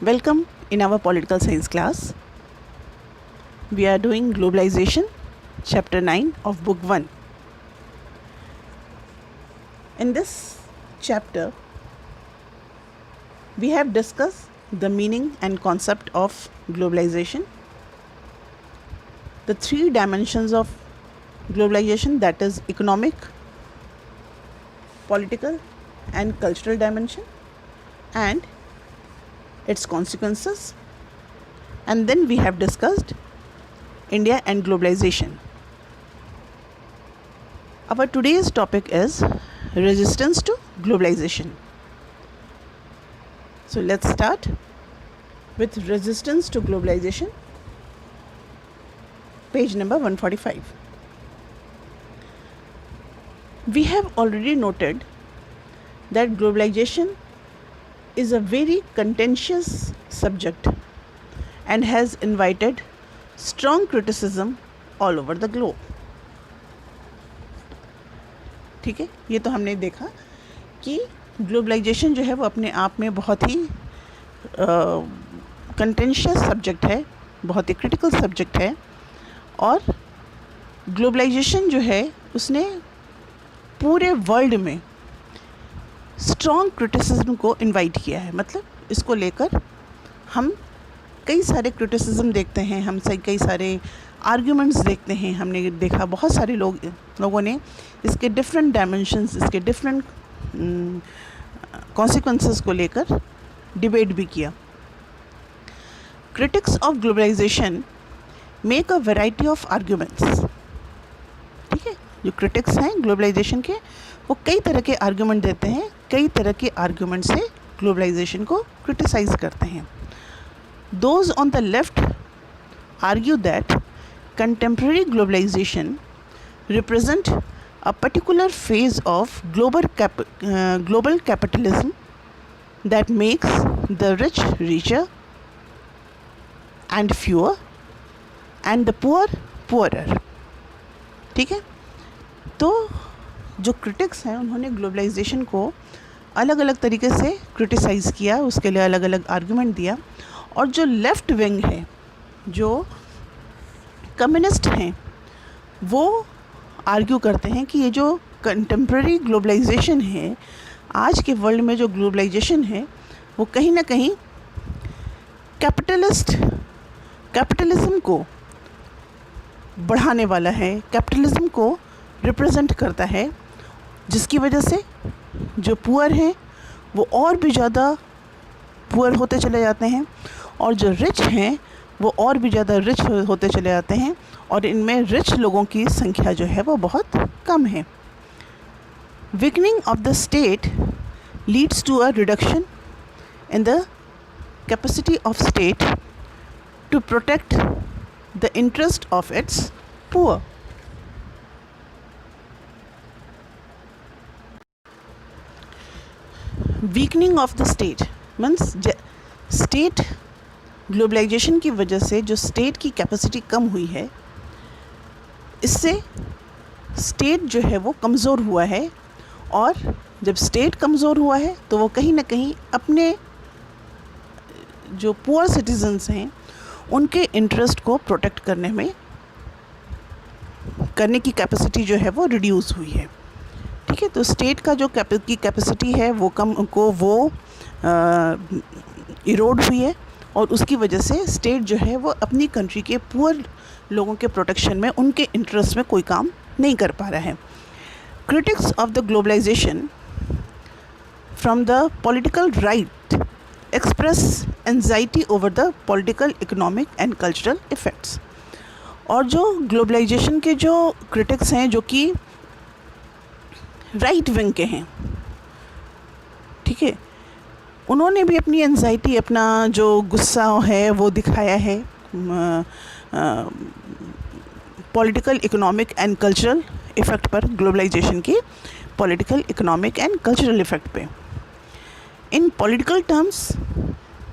Welcome in our political science class. We are doing globalization, chapter 9 of book 1. In this chapter, we have discussed the meaning and concept of globalization, the three dimensions of globalization, that is economic, political and cultural dimension, and its consequences, and then we have discussed India and globalization. Our today's topic is resistance to globalization. So let's start with resistance to globalization, page number 145. We have already noted that globalization is a very contentious subject and has invited strong criticism all over the globe. ठीक है, ये तो हमने देखा कि globalisation जो है वो अपने आप में बहुत ही कंटेंशियस सब्जेक्ट है, बहुत ही क्रिटिकल सब्जेक्ट है, और ग्लोबलाइजेशन जो है उसने पूरे वर्ल्ड में स्ट्रॉन्ग क्रिटिसिज्म को इनवाइट किया है. मतलब इसको लेकर हम कई सारे क्रिटिसिज्म देखते हैं, हम कई सारे आर्ग्यूमेंट्स देखते हैं. हमने देखा बहुत सारे लोगों ने इसके डिफरेंट डायमेंशंस, इसके डिफरेंट कॉन्सिक्वेंसेस को लेकर डिबेट भी किया. Critics of globalisation make a variety of arguments. ठीक है, जो क्रिटिक्स हैं ग्लोबलाइजेशन के वो कई तरह के आर्ग्यूमेंट देते हैं, कई तरह के आर्ग्यूमेंट से ग्लोबलाइजेशन को क्रिटिसाइज़ करते हैं. Those on the left argue that contemporary globalisation represent a particular phase of global capitalism that makes the rich richer and fewer and the poor poorer. ठीक है, तो जो क्रिटिक्स हैं उन्होंने ग्लोबलाइजेशन को अलग अलग तरीके से क्रिटिसाइज़ किया, उसके लिए अलग अलग आर्गुमेंट दिया. और जो लेफ़्ट विंग है, जो कम्युनिस्ट हैं, वो आर्ग्यू करते हैं कि ये जो कंटेम्प्रेरी ग्लोबलाइजेशन है, आज के वर्ल्ड में जो ग्लोबलाइजेशन है वो कहीं ना कहीं कैपिटलिज्म को बढ़ाने वाला है, कैपिटलिज्म को रिप्रेजेंट करता है, जिसकी वजह से जो पुअर हैं वो और भी ज़्यादा पुअर होते चले जाते हैं और जो रिच हैं वो और भी ज़्यादा रिच होते चले जाते हैं, और इनमें रिच लोगों की संख्या जो है वो बहुत कम है. Weakening of the state leads to a reduction in the capacity of state to protect the interest of its poor. Weakening of the state means state globalisation की वजह से जो स्टेट की कैपेसिटी कम हुई है, इससे स्टेट जो है वो कमज़ोर हुआ है, और जब स्टेट कमज़ोर हुआ है तो वो कहीं ना कहीं अपने जो पुअर सिटीजन्स हैं उनके इंटरेस्ट को प्रोटेक्ट करने की कैपेसिटी जो है वो रिड्यूस हुई है. ठीक है, तो स्टेट का जो की कैपेसिटी है वो इरोड हुई है, और उसकी वजह से स्टेट जो है वो अपनी कंट्री के पुअर लोगों के प्रोटेक्शन में, उनके इंटरेस्ट में कोई काम नहीं कर पा रहा है. Critics of the globalisation from the political right express anxiety over the political, economic and cultural effects. और जो ग्लोबलाइजेशन के जो क्रिटिक्स हैं जो कि राइट विंग के हैं, ठीक है, उन्होंने भी अपनी एंजाइटी, अपना जो गुस्सा है वो दिखाया है political, economic and cultural effect पर, ग्लोबलाइजेशन की political, economic and cultural effect पे. In political terms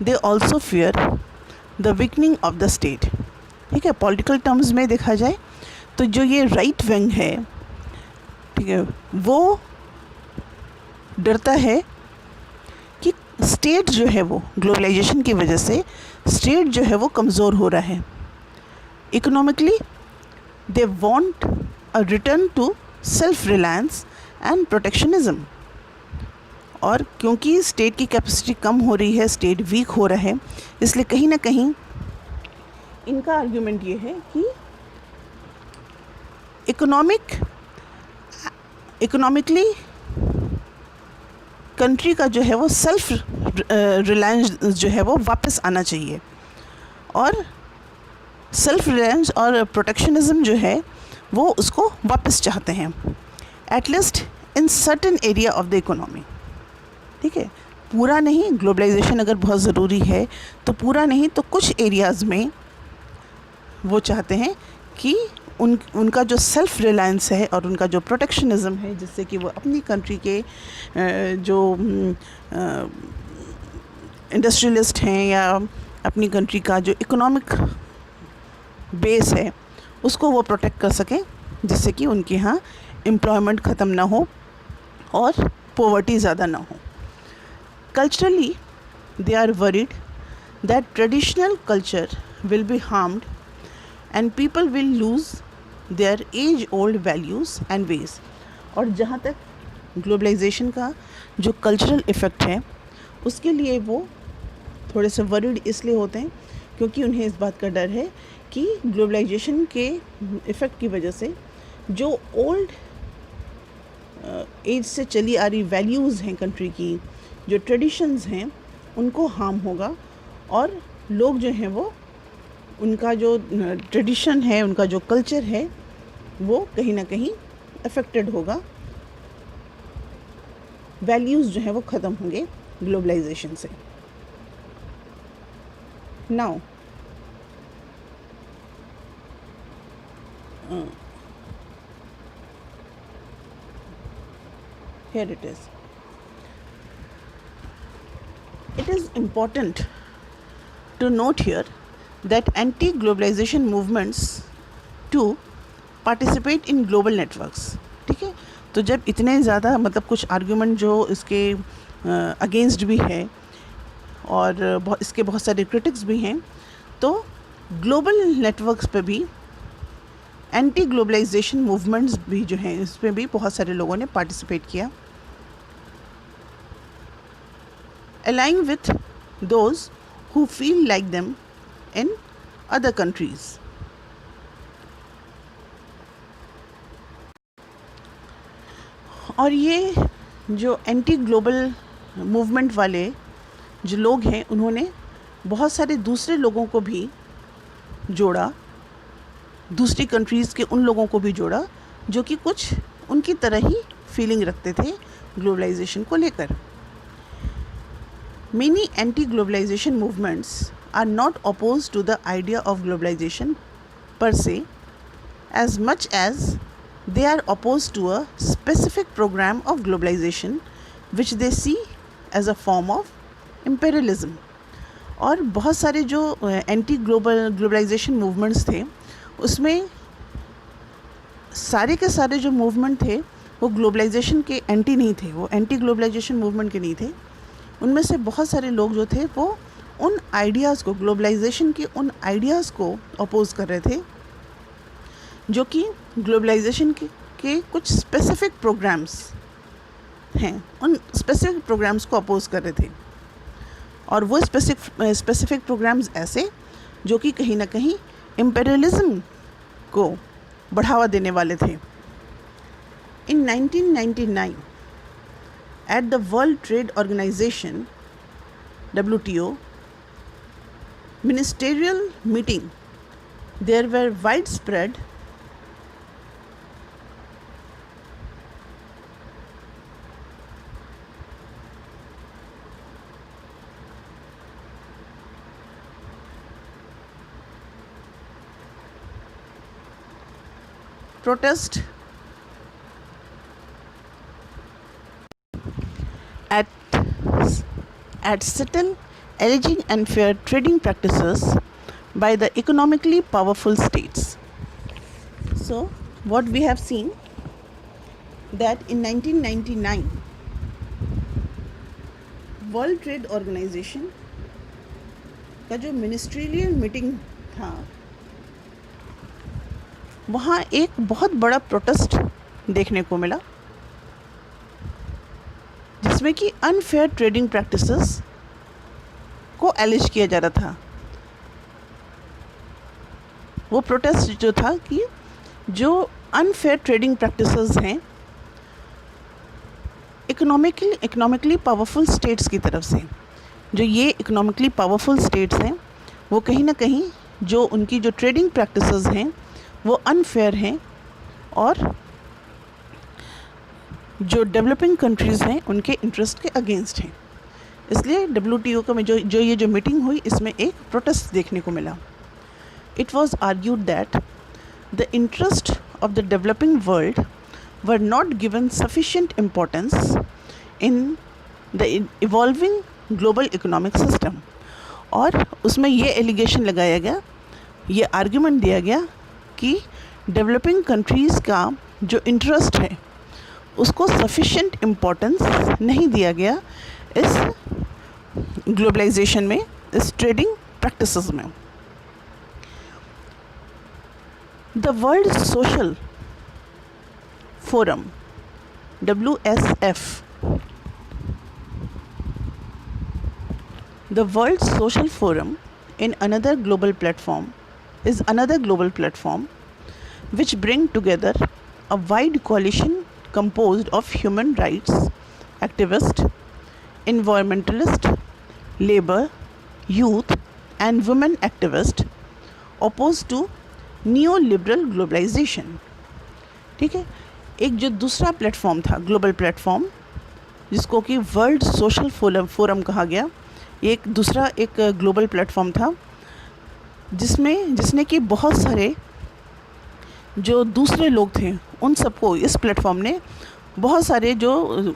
they also fear the weakening of the state. ठीक है, पॉलिटिकल टर्म्स में देखा जाए तो जो ये राइट विंग है, ठीक है, वो डरता है कि स्टेट जो है वो ग्लोबलाइजेशन की वजह से स्टेट जो है वो कमज़ोर हो रहा है. Economically they want a return to self reliance and protectionism. और क्योंकि स्टेट की कैपेसिटी कम हो रही है, स्टेट वीक हो रहा है, इसलिए कहीं ना कहीं इनका आर्ग्यूमेंट ये है कि इकोनॉमिकली कंट्री का जो है वो सेल्फ रिलायंस जो है वो वापस आना चाहिए. और सेल्फ रिलायंस और प्रोटेक्शनिज्म जो है वो उसको वापस चाहते हैं, at least in certain area of the economy. ठीक है, पूरा नहीं. ग्लोबलाइजेशन अगर बहुत ज़रूरी है तो पूरा नहीं, तो कुछ एरियाज़ में वो चाहते हैं कि उनका जो सेल्फ रिलायंस है और उनका जो प्रोटेक्शनिज्म है, जिससे कि वो अपनी कंट्री के जो इंडस्ट्रियलिस्ट हैं या अपनी कंट्री का जो इकोनॉमिक बेस है उसको वो प्रोटेक्ट कर सकें, जिससे कि उनके यहाँ एम्प्लॉयमेंट ख़त्म ना हो और पॉवर्टी ज़्यादा ना हो. Culturally they are worried that traditional culture will be harmed and people will lose their age old values and ways. और जहाँ तक ग्लोबलाइजेशन का जो कल्चरल इफ़ेक्ट है उसके लिए वो थोड़े से वरीड इसलिए होते हैं क्योंकि उन्हें इस बात का डर है कि ग्लोबलाइजेशन के इफ़ेक्ट की वजह से जो ओल्ड एज से चली आ रही वैल्यूज़ हैं कंट्री की, जो ट्रेडिशंस हैं, उनको हार्म होगा और लोग जो हैं वो उनका जो ट्रेडिशन है, उनका जो कल्चर है वो कहीं ना कहीं अफेक्टेड होगा. वैल्यूज़ जो है वो ख़त्म होंगे ग्लोबलाइजेशन से. Now here it is. It is important to note here that anti-globalization movements to participate in global networks. ठीक है, तो जब इतने ज़्यादा मतलब कुछ आर्ग्यूमेंट जो इसके अगेंस्ट भी है और इसके बहुत सारे क्रिटिक्स भी हैं, तो ग्लोबल नेटवर्क्स पे भी एंटी ग्लोबलाइजेशन मूवमेंट्स भी जो हैं इसमें भी बहुत सारे लोगों ने पार्टिसिपेट किया, aligning with those who feel like them in other countries. और ये जो एंटी ग्लोबल मूवमेंट वाले जो लोग हैं उन्होंने बहुत सारे दूसरे लोगों को भी जोड़ा, दूसरी कंट्रीज़ के उन लोगों को भी जोड़ा जो कि कुछ उनकी तरह ही फीलिंग रखते थे ग्लोबलाइजेशन को लेकर. Many anti-globalization movements are not opposed to the idea of globalization per se, as much as they are opposed to a specific program of globalization which they see as a form of imperialism. और बहुत सारे जो anti globalisation movements थे उसमें सारे के सारे जो मूवमेंट थे वो ग्लोबलाइजेशन के एंटी नहीं थे, वो एंटी ग्लोबलाइजेशन मूवमेंट के नहीं थे. उनमें से बहुत सारे लोग जो थे वो उन आइडियाज़ को, ग्लोबलाइजेशन के उन आइडियाज़ को अपोज़ कर रहे थे जो कि ग्लोबलाइजेशन के कुछ स्पेसिफिक प्रोग्राम्स हैं, उन स्पेसिफिक प्रोग्राम्स को अपोज़ कर रहे थे. और वो स्पेसिफिक प्रोग्राम्स ऐसे जो कि कहीं ना कहीं इम्पेरियलिज्म को बढ़ावा देने वाले थे. इन 1999 at the World Trade Organization WTO ministerial meeting, there were widespread protest at subtle, alleging unfair trading practices by the economically powerful states. So, what we have seen that in 1999, World Trade Organization का जो ministerial meeting था, वहाँ एक बहुत बड़ा protest देखने को मिला, जिसमें कि अनफेयर ट्रेडिंग प्रैक्टिसेस को एलिज किया जा रहा था। वो प्रोटेस्ट जो था कि जो अनफेयर ट्रेडिंग प्रैक्टिसेस हैं इकोनॉमिकली पावरफुल स्टेट्स की तरफ से, जो ये इकोनॉमिकली पावरफुल स्टेट्स हैं वो कहीं ना कहीं जो उनकी जो ट्रेडिंग प्रैक्टिसेस हैं वो अनफेयर हैं, और जो डेवलपिंग कंट्रीज़ हैं उनके इंटरेस्ट के अगेंस्ट हैं। इसलिए WTO का में जो ये जो मीटिंग हुई, इसमें एक प्रोटेस्ट देखने को मिला। It was argued that the interest of the developing world were not given sufficient importance in the evolving global economic system। और उसमें ये एलिगेशन लगाया गया, ये आर्ग्यूमेंट दिया गया कि डेवलपिंग कंट्रीज़ का जो इंटरेस्ट है उसको सफिशेंट इम्पोर्टेंस नहीं दिया गया इस ग्लोबलाइजेशन में, इस ट्रेडिंग प्रैक्टिसेस में। The world social forum WSF, the World Social Forum is another global platform which bring together a wide coalition composed of human rights activists, environmentalists, labor, youth and women activists opposed to neoliberal globalization। ठीक है, एक जो दूसरा platform था, global platform, जिसको कि world social forum कहा गया, एक दूसरा एक ग्लोबल प्लेटफॉर्म था जिसने कि बहुत सारे जो दूसरे लोग थे उन सबको, इस प्लेटफॉर्म ने बहुत सारे जो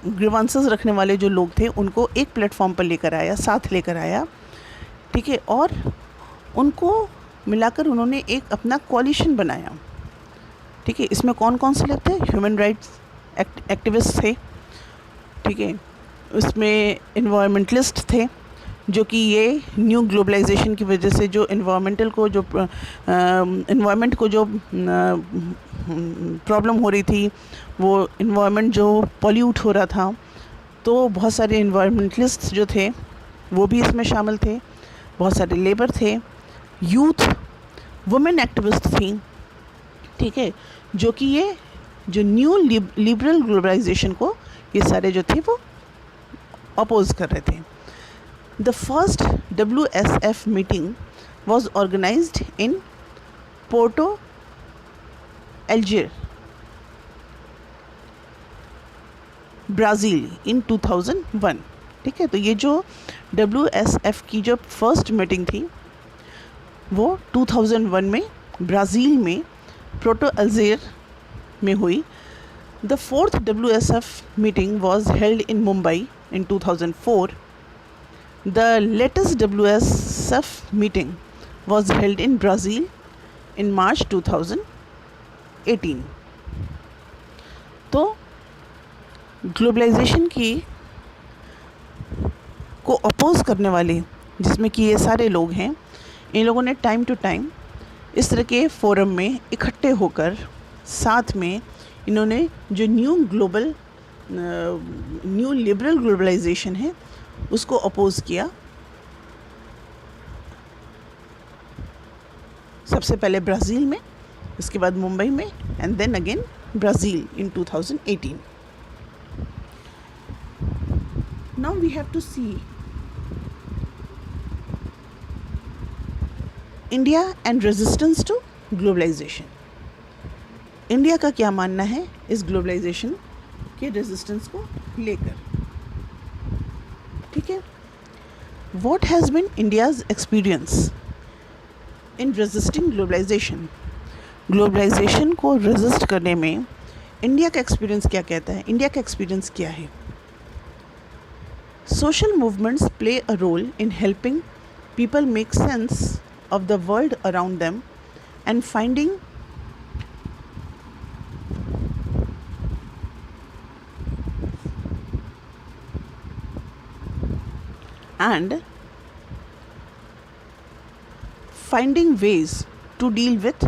ग्रीवांसेस रखने वाले जो लोग थे उनको एक प्लेटफॉर्म पर लेकर आया, साथ लेकर आया। ठीक है, और उनको मिलाकर उन्होंने एक अपना कोalition बनाया। ठीक है, इसमें कौन कौन से लोग थे? ह्यूमन राइट्स एक्टिविस्ट थे। ठीक है, उसमें इन्वायरमेंटलिस्ट थे, जो कि ये न्यू ग्लोबलाइजेशन की वजह से जो इन्वायरमेंट को जो प्रॉब्लम हो रही थी, वो इन्वायरमेंट जो पॉल्यूट हो रहा था, तो बहुत सारे इन्वायरमेंटलिस्ट जो थे वो भी इसमें शामिल थे। बहुत सारे लेबर थे, यूथ, वुमेन एक्टिविस्ट थी। ठीक है, जो कि ये जो न्यू लिबरल ग्लोबलाइजेशन को ये सारे जो थे वो अपोज कर रहे थे। The first WSF meeting was organised in Porto Alegre, Brazil in 2001। ठीक है, तो ये जो WSF की जो फर्स्ट मीटिंग थी वो 2001 में ब्राज़ील में पोर्टो एल्जियर में हुई। The fourth WSF meeting was held in Mumbai in 2004। The latest WSF meeting was held in Brazil in March 2018। तो ग्लोबलाइजेशन की को अपोज करने वाले, जिसमें कि ये सारे लोग हैं, इन लोगों ने टाइम टू टाइम इस तरह के फोरम में इकट्ठे होकर साथ में इन्होंने जो न्यू लिबरल ग्लोबलाइजेशन है उसको अपोज किया। सबसे पहले ब्राज़ील में, उसके बाद मुंबई में, and then again Brazil in 2018। Now we have to see India and resistance to globalisation. India का क्या मानना है इस ग्लोबलाइजेशन के रेजिस्टेंस को लेकर। ठीक है, what has been India's experience in resisting globalisation. Globalisation को रेजिस्ट करने में इंडिया का एक्सपीरियंस क्या कहता है, इंडिया का एक्सपीरियंस क्या है। Social movements play a role in helping people make sense of the world around them and finding and finding ways to deal with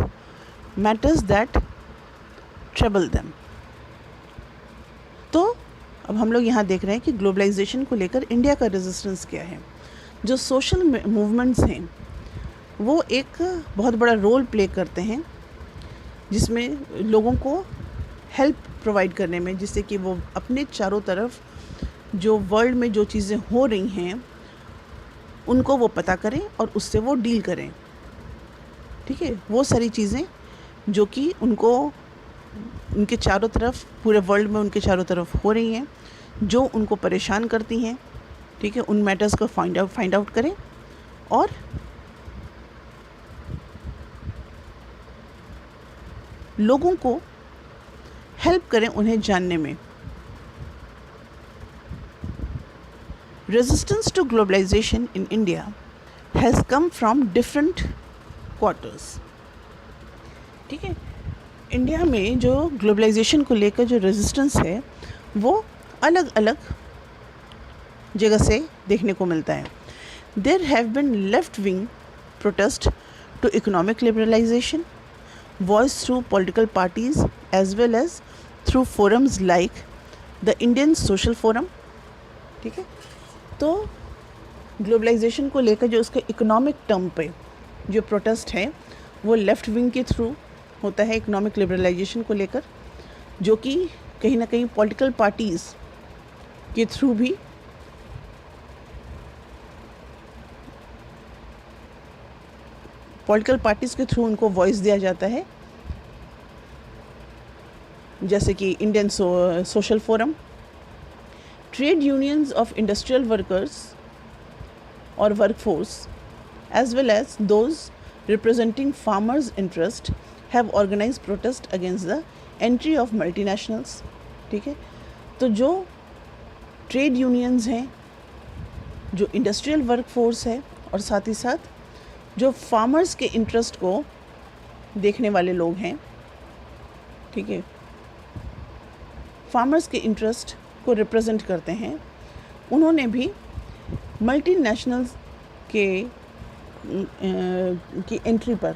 matters that trouble them. तो अब हम लोग यहाँ देख रहे हैं कि ग्लोबलाइजेशन को लेकर इंडिया का रेजिस्टेंस क्या है. जो सोशल मूवमेंट्स हैं वो एक बहुत बड़ा रोल प्ले करते हैं, जिसमें लोगों को हेल्प प्रोवाइड करने में, जिससे कि वो अपने चारों तरफ जो वर्ल्ड में जो चीज़ें हो रही हैं उनको वो पता करें और उससे वो डील करें. ठीक है, वो सारी चीज़ें जो कि उनको उनके चारों तरफ, पूरे वर्ल्ड में उनके चारों तरफ हो रही हैं, जो उनको परेशान करती हैं, ठीक है, उन मैटर्स को फाइंड आउट करें और लोगों को हेल्प करें उन्हें जानने में. Resistance to globalization in India has come from different quarters. ठीक है, इंडिया में जो ग्लोबलाइजेशन को लेकर जो रेजिस्टेंस है वो अलग अलग जगह से देखने को मिलता है. There have been left-wing protests to economic liberalization, voiced through political parties as well as through forums like the Indian Social Forum. ठीक है, तो ग्लोबलाइजेशन को लेकर जो उसके इकोनॉमिक टर्म पे जो प्रोटेस्ट है वो लेफ़्ट विंग के थ्रू होता है, इकोनॉमिक लिबरलाइजेशन को लेकर, जो कि कहीं ना कहीं पॉलिटिकल पार्टीज़ के थ्रू भी उनको वॉइस दिया जाता है, जैसे कि Indian social forum. Trade unions of industrial workers or workforce as well as those representing farmers' interest have organized protest against the entry of multinationals. ठीक है, तो जो ट्रेड यूनियंस हैं, जो इंडस्ट्रियल वर्कफोर्स है और साथ ही साथ जो फार्मर्स के इंटरेस्ट को देखने वाले लोग हैं, ठीक है, फार्मर्स के इंटरेस्ट को रिप्रेजेंट करते हैं, उन्होंने भी मल्टीनेशनल्स की एंट्री पर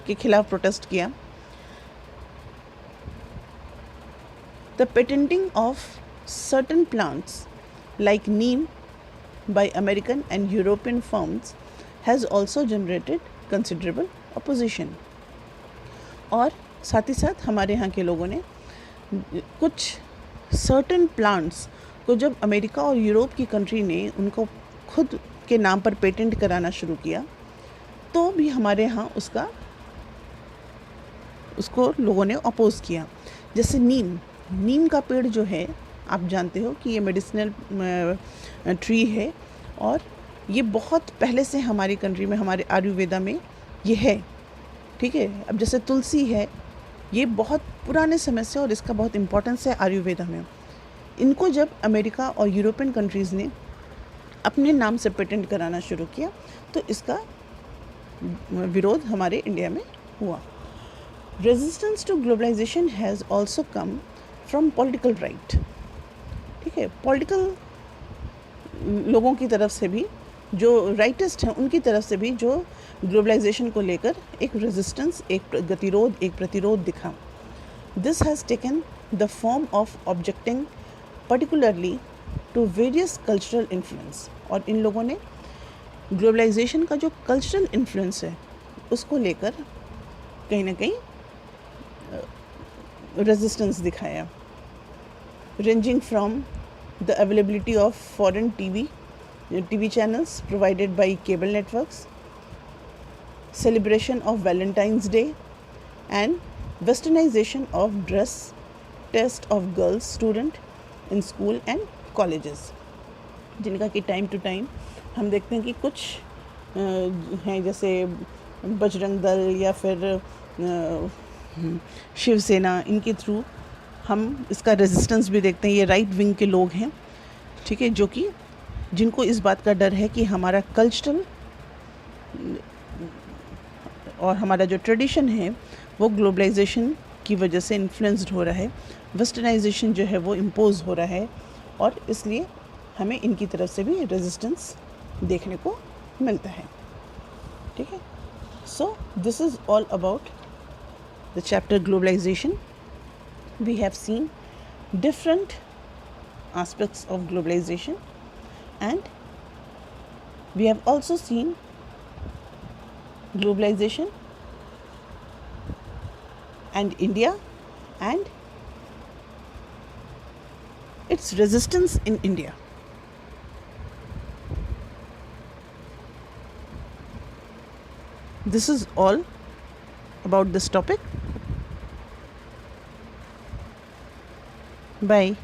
के खिलाफ प्रोटेस्ट किया. The patenting of certain plants like Neem by American and European firms has also generated considerable opposition. और साथ ही साथ हमारे यहाँ के लोगों ने कुछ सर्टन प्लांट्स को जब अमेरिका और यूरोप की कंट्री ने उनको खुद के नाम पर पेटेंट कराना शुरू किया, तो भी हमारे यहाँ उसको लोगों ने अपोज़ किया. जैसे नीम का पेड़ जो है, आप जानते हो कि ये मेडिसिनल ट्री है और ये बहुत पहले से हमारी कंट्री में, हमारे आयुर्वेदा में ये है. ठीक है, अब जैसे तुलसी है, ये बहुत पुराने समय से और इसका बहुत इम्पोर्टेंस है आयुर्वेदा में. इनको जब अमेरिका और यूरोपियन कंट्रीज़ ने अपने नाम से पेटेंट कराना शुरू किया, तो इसका विरोध हमारे इंडिया में हुआ. Resistance to globalisation has also come from political right. ठीक है, पॉलिटिकल लोगों की तरफ से भी, जो राइटिस्ट हैं उनकी तरफ से भी, जो ग्लोबलाइजेशन को लेकर एक रेजिस्टेंस, एक गतिरोध, एक प्रतिरोध दिखा. This has taken the form of objecting particularly to various cultural influence. और इन लोगों ने ग्लोबलाइजेशन का जो कल्चरल इन्फ्लुएंस है उसको लेकर कहीं ना कहीं रेजिस्टेंस दिखाया. Ranging from the availability of foreign TV channels provided by cable networks, celebration of Valentine's Day, and westernization of dress test of girls student in school and colleges, जिनका कि time to time हम देखते हैं कि कुछ हैं, जैसे बजरंग दल या फिर शिवसेना, इनके थ्रू हम इसका रेजिस्टेंस भी देखते हैं. ये राइट विंग के लोग हैं, ठीक है, जो कि जिनको इस बात का डर है कि हमारा कल्चरल और हमारा जो ट्रेडिशन है वो ग्लोबलाइजेशन की वजह से इन्फ्लुएंस्ड हो रहा है, वेस्टर्नाइजेशन जो है वो इम्पोज हो रहा है, और इसलिए हमें इनकी तरफ से भी रेजिस्टेंस देखने को मिलता है। ठीक है, so this is all about the chapter globalisation. We have seen different aspects of globalization, and we have also seen globalization and India and its resistance in India. This is all about this topic. Bye.